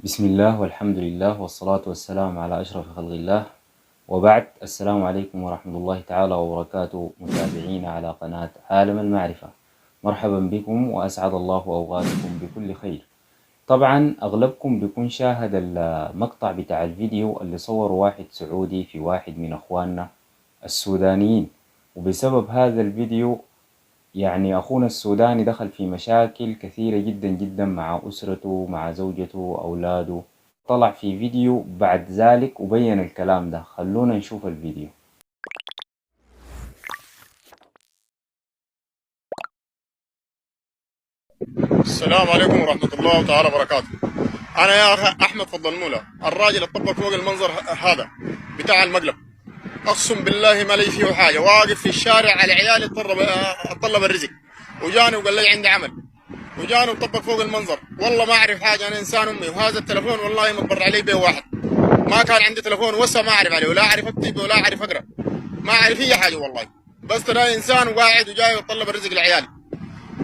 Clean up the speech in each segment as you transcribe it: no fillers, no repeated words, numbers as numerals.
بسم الله والحمد لله والصلاة والسلام على أشرف خلق الله، وبعد. السلام عليكم ورحمة الله تعالى وبركاته، متابعين على قناة عالم المعرفة. مرحبا بكم وأسعد الله أوقاتكم بكل خير. طبعا أغلبكم بيكون شاهد المقطع بتاع الفيديو اللي صوره واحد سعودي في واحد من أخواننا السودانيين، وبسبب هذا الفيديو يعني أخونا السوداني دخل في مشاكل كثيرة جدا جدا مع أسرته، مع زوجته، أولاده. طلع في فيديو بعد ذلك وبين الكلام ده. خلونا نشوف الفيديو. السلام عليكم ورحمة الله تعالى وبركاته. أنا يا أخي أحمد فضل مولا، الراجل الطبق فوق المنظر هذا بتاع المقلب. أقسم بالله ما لي فيه حاجة، واقف في الشارع على عيالي أطلب الرزق، وجاني وقال لي عندي عمل، وجاني وطبق فوق المنظر. والله ما أعرف حاجة، أنا إنسان أمي، وهذا التلفون والله متبر عليه بيه واحد. ما كان عندي تلفون وسا ما أعرف عليه، ولا أعرف أكتب ولا أعرف أقرأ، ما أعرف أي حاجة والله. بس أنا إنسان وقاعد وجاي وطلب الرزق لعيالي.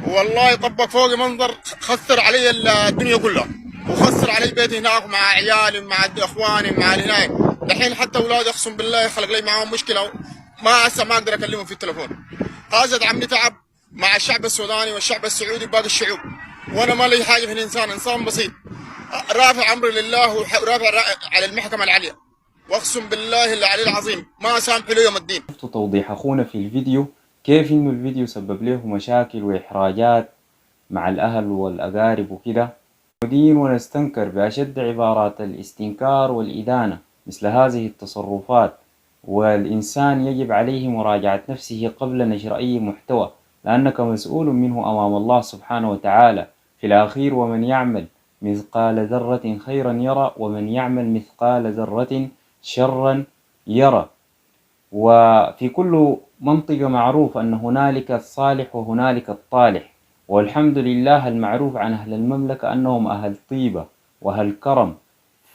والله طبق فوقي منظر، خسر علي الدنيا كلها، وخسر علي بيتي هناك مع عيالي مع اخواني مع هناك. دحين حتى اولادي اقسم بالله خلق لي معاهم مشكله، ما اقدر اكلمهم في التلفون. هذا عمي تعب مع الشعب السوداني والشعب السعودي وباقي الشعوب، وانا ما لي حاجه في الانسان، انسان بسيط رافع امري لله ورافع على المحكمه العليا، واقسم بالله العلي العظيم ما سامح له يوم الدين. شفتوا توضيح أخونا في الفيديو كيف إنه الفيديو سبب له مشاكل وإحراجات مع الأهل والأقارب وكده. ندين ونستنكر بأشد عبارات الاستنكار والإدانة مثل هذه التصرفات، والإنسان يجب عليه مراجعة نفسه قبل نشر أي محتوى، لأنك مسؤول منه أمام الله سبحانه وتعالى في الأخير. ومن يعمل مثقال ذرة خيرا يرى، ومن يعمل مثقال ذرة شرا يرى. وفي كل منطقة معروف أن هنالك الصالح وهنالك الطالح، والحمد لله المعروف عن أهل المملكة أنهم أهل طيبة وأهل كرم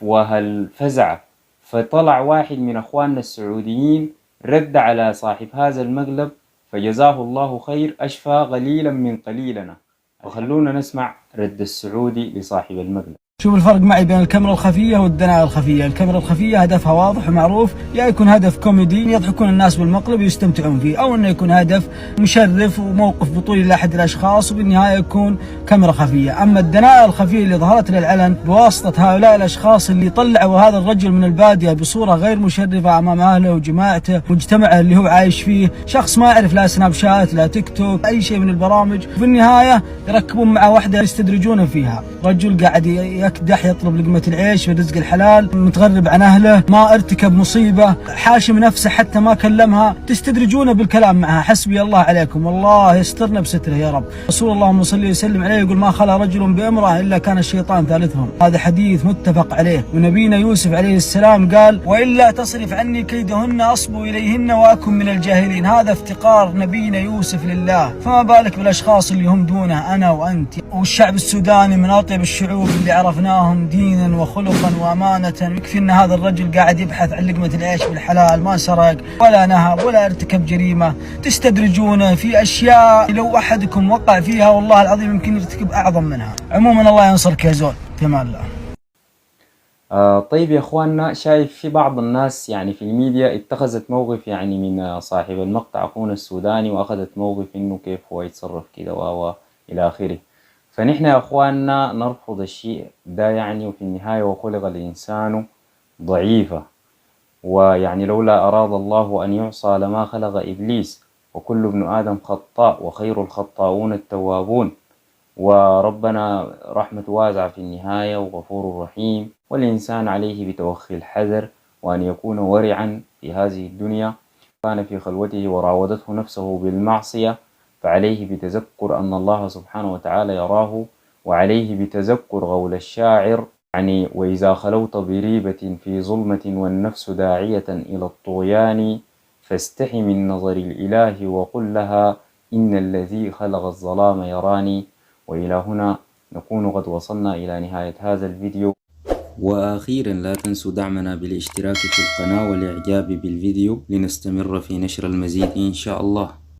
وأهل فزعة. فطلع واحد من أخواننا السعوديين رد على صاحب هذا المقلب، فجزاه الله خير، أشفى قليلا من قليلنا. وخلونا نسمع رد السعودي لصاحب المقلب. شوف الفرق معي بين الكاميرا الخفية والدناءة الخفية. الكاميرا الخفية هدفها واضح ومعروف، يا يكون هدف كوميدي يضحكون الناس بالمقلب ويستمتعون فيه، أو أنه يكون هدف مشرف وموقف بطولي لأحد الأشخاص وبالنهاية يكون كاميرا خفية. أما الدناءة الخفية اللي ظهرت للعلن بواسطة هؤلاء الأشخاص اللي طلعوا هذا الرجل من البادية بصورة غير مشرفة أمام أهله وجماعته ومجتمعه اللي هو عايش فيه، شخص ما يعرف لا سناب شات لا تيك توك أي شيء من البرامج، وفي النهاية يركبون معه واحدة يستدرجون فيها. رجل قاعد يكدح يطلب لقمة العيش والرزق الحلال، متغرب عن أهله، ما ارتكب مصيبة، حاشم نفسه حتى ما كلمها، تستدرجونه بالكلام معها. حسبي الله عليكم، والله يسترنا بستره يا رب. رسول الله اللهم صل وسلم عليه يقول: ما خلا رجل بامرأة إلا كان الشيطان ثالثهم. هذا حديث متفق عليه. ونبينا يوسف عليه السلام قال: وإلا تصرف عني كيدهن أصب إليهن وأكن من الجاهلين. هذا افتقار نبينا يوسف لله، فما بالك بالأشخاص اللي هم دونه أنا وأنت. والشعب السوداني من أطيب الشعوب اللي عرفناهم دينا وخلقا وأمانة. يكفي أن هذا الرجل قاعد يبحث عن لقمة العيش بالحلال، ما سرق ولا نهب ولا ارتكب جريمة. تستدرجونه في أشياء لو أحدكم وقع فيها والله العظيم يمكن يرتكب أعظم منها. عموما الله ينصرك يا زول، في امان الله. طيب يا اخواننا، شايف في بعض الناس يعني في الميديا اتخذت موقف يعني من صاحب المقطع اخونا السوداني، واخذت موقف انه كيف هو يتصرف كده و الى اخره. فنحن يا اخواننا نرفض الشيء ده يعني. وفي النهاية وخلق الانسان ضعيفا، ويعني لولا اراد الله ان يعصى لما خلق ابليس، وكل ابن ادم خطاء وخير الخطاؤون التوابون. وربنا رحمة واسعة في النهاية وغفور رحيم، والإنسان عليه بتوخي الحذر وأن يكون ورعا في هذه الدنيا. كان في خلوته وراودته نفسه بالمعصية، فعليه بتذكر أن الله سبحانه وتعالى يراه، وعليه بتذكر قول الشاعر يعني: وإذا خلوت بريبة في ظلمة والنفس داعية إلى الطغيان، فاستحي من نظر الإله وقل لها إن الذي خلق الظلام يراني. وإلى هنا نكون قد وصلنا إلى نهاية هذا الفيديو. وأخيرا لا تنسوا دعمنا بالاشتراك في القناة والإعجاب بالفيديو لنستمر في نشر المزيد إن شاء الله.